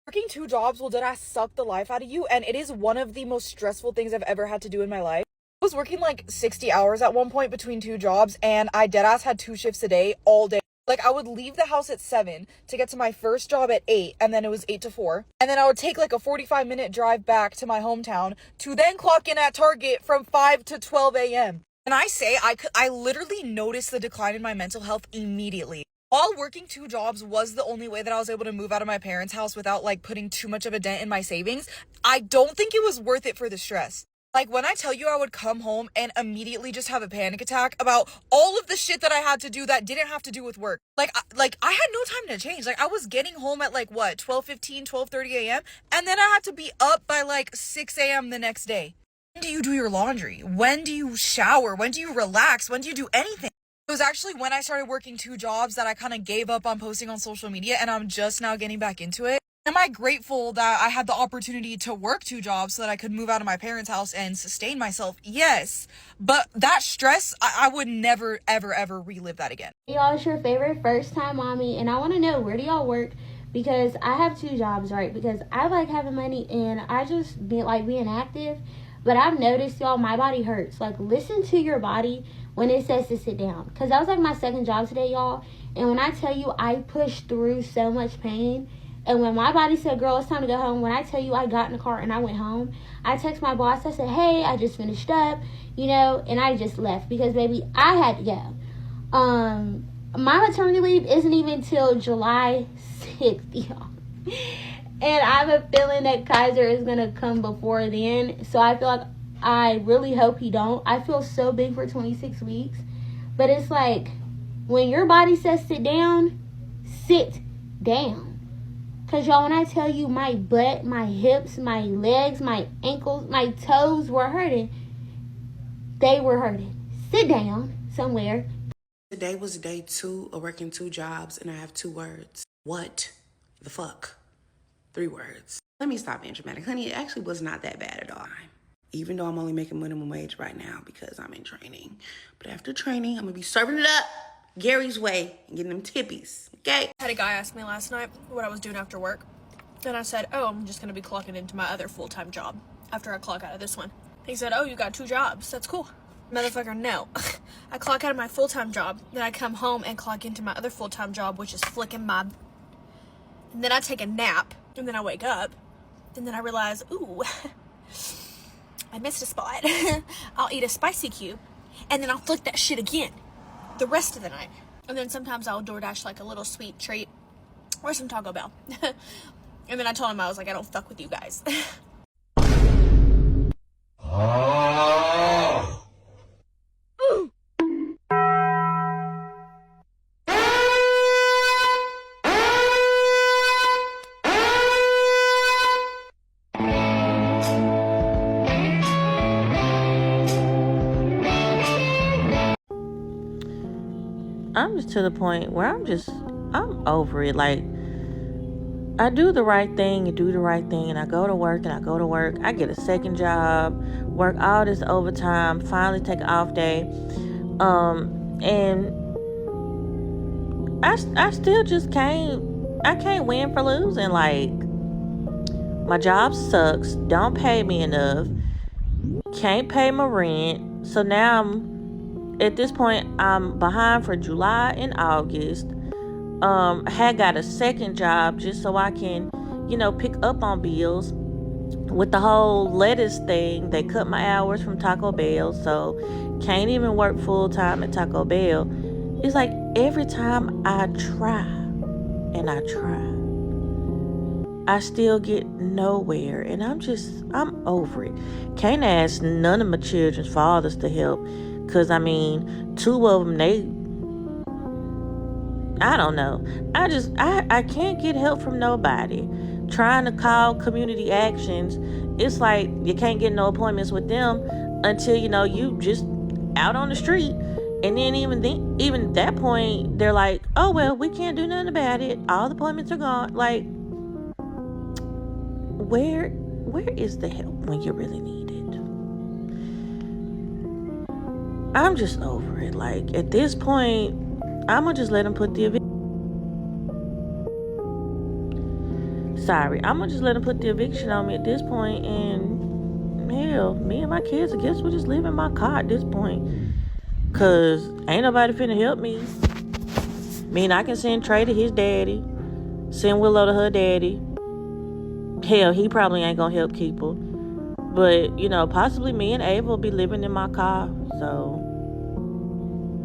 Working two jobs will deadass suck the life out of you, and it is one of the most stressful things I've ever had to do in my life. I was working like 60 hours at one point between two jobs, and I deadass had 2 shifts a day all day. Like, I would leave the house at 7 to get to my first job at 8, and then it was 8 to 4. And then I would take like a 45-minute drive back to my hometown to then clock in at Target from 5 to 12 a.m. And I literally noticed the decline in my mental health immediately. While working two jobs was the only way that I was able to move out of my parents' house without like putting too much of a dent in my savings, I don't think it was worth it for the stress. Like, when I tell you I would come home and immediately just have a panic attack about all of the shit that I had to do that didn't have to do with work. I had no time to change. Like, I was getting home at like what, 12:15, 12:30 a.m. and then I had to be up by like 6 a.m. the next day. When do you do your laundry? When do you shower? When do you relax? When do you do anything? It was actually when I started working two jobs that I kind of gave up on posting on social media, and I'm just now getting back into it. Am I grateful that I had the opportunity to work two jobs so that I could move out of my parents' house and sustain myself? Yes. But that stress, I would never, ever, ever relive that again. Y'all, it's your favorite first-time mommy, and I want to know, where do y'all work? Because I have two jobs, right? Because I like having money, and I just like being active. But I've noticed, y'all, my body hurts. Like, listen to your body when it says to sit down. Because that was like my second job today, y'all. And when I tell you I pushed through so much pain, and when my body said, girl, it's time to go home, when I tell you I got in the car and I went home, I text my boss, I said, hey, I just finished up, and I just left because, baby, I had to go. My maternity leave isn't even till July 6th, y'all. And I have a feeling that Kaiser is going to come before then. So I feel like I really hope he don't. I feel so big for 26 weeks. But it's like, when your body says sit down, sit down. Because, y'all, when I tell you my butt, my hips, my legs, my ankles, my toes were hurting, they were hurting. Sit down somewhere. Today was day 2 of working two jobs, and I have 2 words. What the fuck? 3 words. Let me stop being dramatic. Honey, it actually was not that bad at all. Even though I'm only making minimum wage right now because I'm in training. But after training, I'm going to be serving it up Gary's way and getting them tippies, okay? I had a guy ask me last night what I was doing after work. Then I said, oh, I'm just going to be clocking into my other full-time job after I clock out of this one. He said, oh, you got 2 jobs. That's cool. Motherfucker, no. I clock out of my full-time job, then I come home and clock into my other full-time job, which is flicking my... And then I take a nap, and then I wake up, and then I realize, ooh, I missed a spot. I'll eat a spicy cube, and then I'll flick that shit again the rest of the night. And then sometimes I'll DoorDash like a little sweet treat or some Taco Bell. And then I told him, I was like, I don't fuck with you guys. I'm just to the point where I'm over it. Like, I do the right thing and I go to work I get a second job, work all this overtime, finally take an off day, and I still just can't win for losing. Like, my job sucks, don't pay me enough, can't pay my rent, so now at this point, I'm behind for July and August. I had got a second job just so I can, pick up on bills. With the whole lettuce thing, they cut my hours from Taco Bell, so can't even work full time at Taco Bell. It's like every time I try, I still get nowhere, and I'm over it. Can't ask none of my children's fathers to help. Because, 2 of them, I don't know. I can't get help from nobody. Trying to call community actions, it's like you can't get no appointments with them until, you just out on the street. And then even at that point, they're like, oh, well, we can't do nothing about it. All the appointments are gone. Like, where is the help when you really need it? I'm just over it. Like, at this point, I'm gonna just let them put the event. sorry, I'm gonna just let them put the eviction on me at this point, and hell, me and my kids, I guess we'll just live in my car at this point. Cause ain't nobody finna help me. Mean I can send Trey to his daddy, send Willow to her daddy. Hell, he probably ain't gonna help keep her. But, possibly me and Ava will be living in my car. So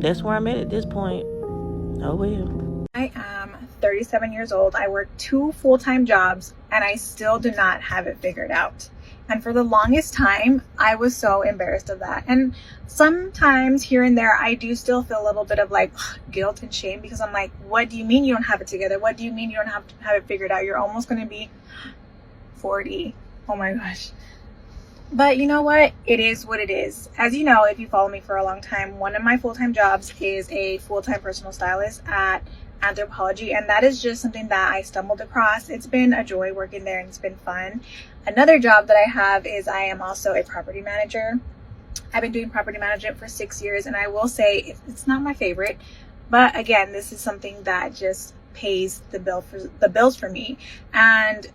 that's where I'm at this point. Oh well. I am 37 years old. I work 2 full-time jobs and I still do not have it figured out. And for the longest time, I was so embarrassed of that. And sometimes here and there, I do still feel a little bit of like guilt and shame because I'm like, what do you mean you don't have it together? What do you mean you don't have it figured out? You're almost going to be 40. Oh my gosh. But you know what? It is what it is. As you know, if you follow me for a long time, one of my full-time jobs is a full-time personal stylist at Anthropology, and that is just something that I stumbled across. It's been a joy working there and it's been fun. Another job that I have is I am also a property manager. I've been doing property management for 6 years, and I will say it's not my favorite, but again, this is something that just pays the bills for me. And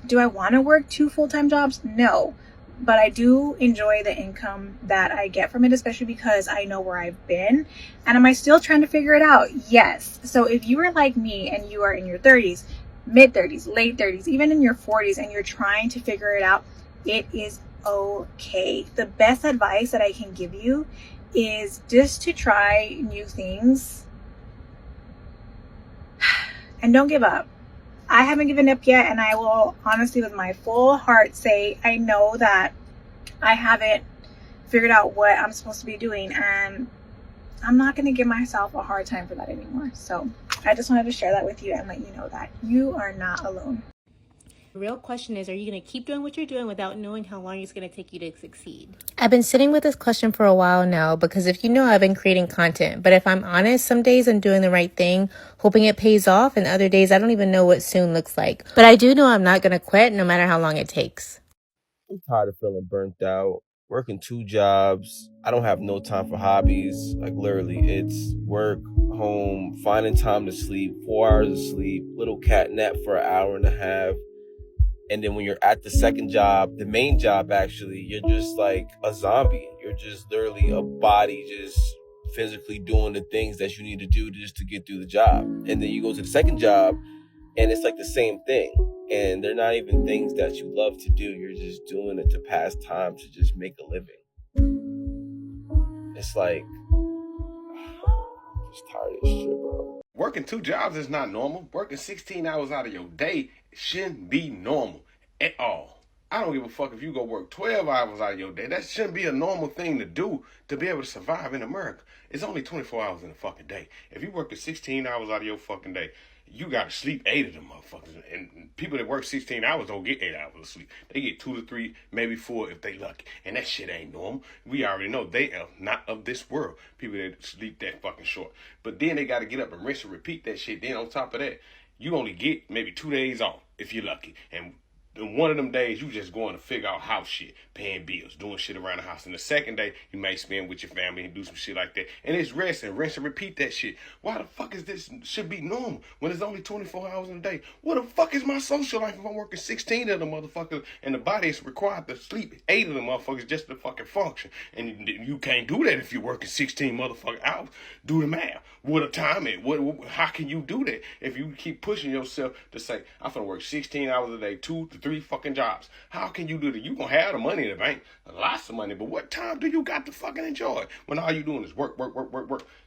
do I want to work 2 full-time jobs? No. But I do enjoy the income that I get from it, especially because I know where I've been. And am I still trying to figure it out? Yes. So if you are like me and you are in your 30s, mid 30s, late 30s, even in your 40s, and you're trying to figure it out, it is okay. The best advice that I can give you is just to try new things and don't give up. I haven't given up yet, and I will honestly, with my full heart, say I know that I haven't figured out what I'm supposed to be doing, and I'm not going to give myself a hard time for that anymore. So I just wanted to share that with you and let you know that you are not alone. The real question is, are you going to keep doing what you're doing without knowing how long it's going to take you to succeed? I've been sitting with this question for a while now because if you know, I've been creating content. But if I'm honest, some days I'm doing the right thing, hoping it pays off, and other days I don't even know what soon looks like. But I do know I'm not going to quit no matter how long it takes. I'm tired of feeling burnt out, working 2 jobs. I don't have no time for hobbies. Like literally, it's work, home, finding time to sleep, 4 hours of sleep, little cat nap for an hour and a half. And then when you're at the second job, the main job actually, you're just like a zombie. You're just literally a body just physically doing the things that you need to do just to get through the job. And then you go to the second job and it's like the same thing. And they're not even things that you love to do. You're just doing it to pass time, to just make a living. It's like, I'm just tired of this shit, bro. Working 2 jobs is not normal. Working 16 hours out of your day shouldn't be normal at all. I don't give a fuck if you go work 12 hours out of your day. That shouldn't be a normal thing to do to be able to survive in America. It's only 24 hours in a fucking day. If you working 16 hours out of your fucking day, you gotta sleep 8 of them motherfuckers. And people that work 16 hours don't get 8 hours of sleep. They get 2 to 3, maybe 4 if they lucky. And that shit ain't normal. We already know they are not of this world. People that sleep that fucking short. But then they gotta get up and rinse and repeat that shit. Then on top of that, you only get maybe 2 days off if you're lucky. And one of them days, you just going to figure out house shit, paying bills, doing shit around the house. And the second day, you may spend with your family and do some shit like that. And it's rest and repeat that shit. Why the fuck is this should be normal when it's only 24 hours in a day? What the fuck is my social life if I'm working 16 of them motherfuckers and the body is required to sleep 8 of them motherfuckers just to fucking function? And you can't do that if you're working 16 motherfucking hours. Do the math. What a time it? How can you do that if you keep pushing yourself to say, I'm gonna work 16 hours a day, 2 to 3 fucking jobs? How can you do that? You gonna have the money in the bank, lots of money, but what time do you got to fucking enjoy when all you doing is work,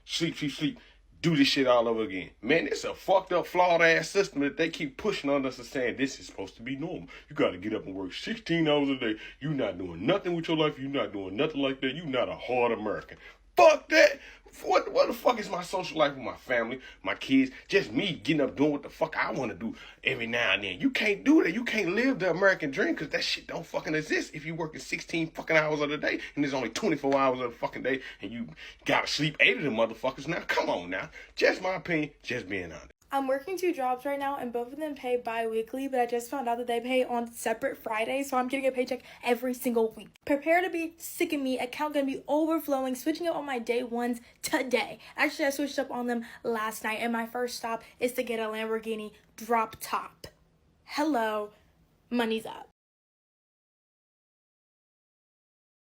sleep, do this shit all over again? Man, it's a fucked up, flawed ass system that they keep pushing on us and saying this is supposed to be normal. You gotta get up and work 16 hours a day. You not doing nothing with your life. You not doing nothing like that. You not a hard American. Fuck that. What the fuck is my social life with my family, my kids? Just me getting up doing what the fuck I want to do every now and then. You can't do that. You can't live the American dream because that shit don't fucking exist if you working 16 fucking hours of the day and there's only 24 hours of the fucking day and you gotta sleep 8 of them motherfuckers. Now, come on now. Just my opinion, just being honest. I'm working 2 jobs right now, and both of them pay bi-weekly, but I just found out that they pay on separate Fridays, so I'm getting a paycheck every single week. Prepare to be sick of me. Account gonna be overflowing, switching up on my day ones today. Actually, I switched up on them last night, and my first stop is to get a Lamborghini drop top. hello, money's up.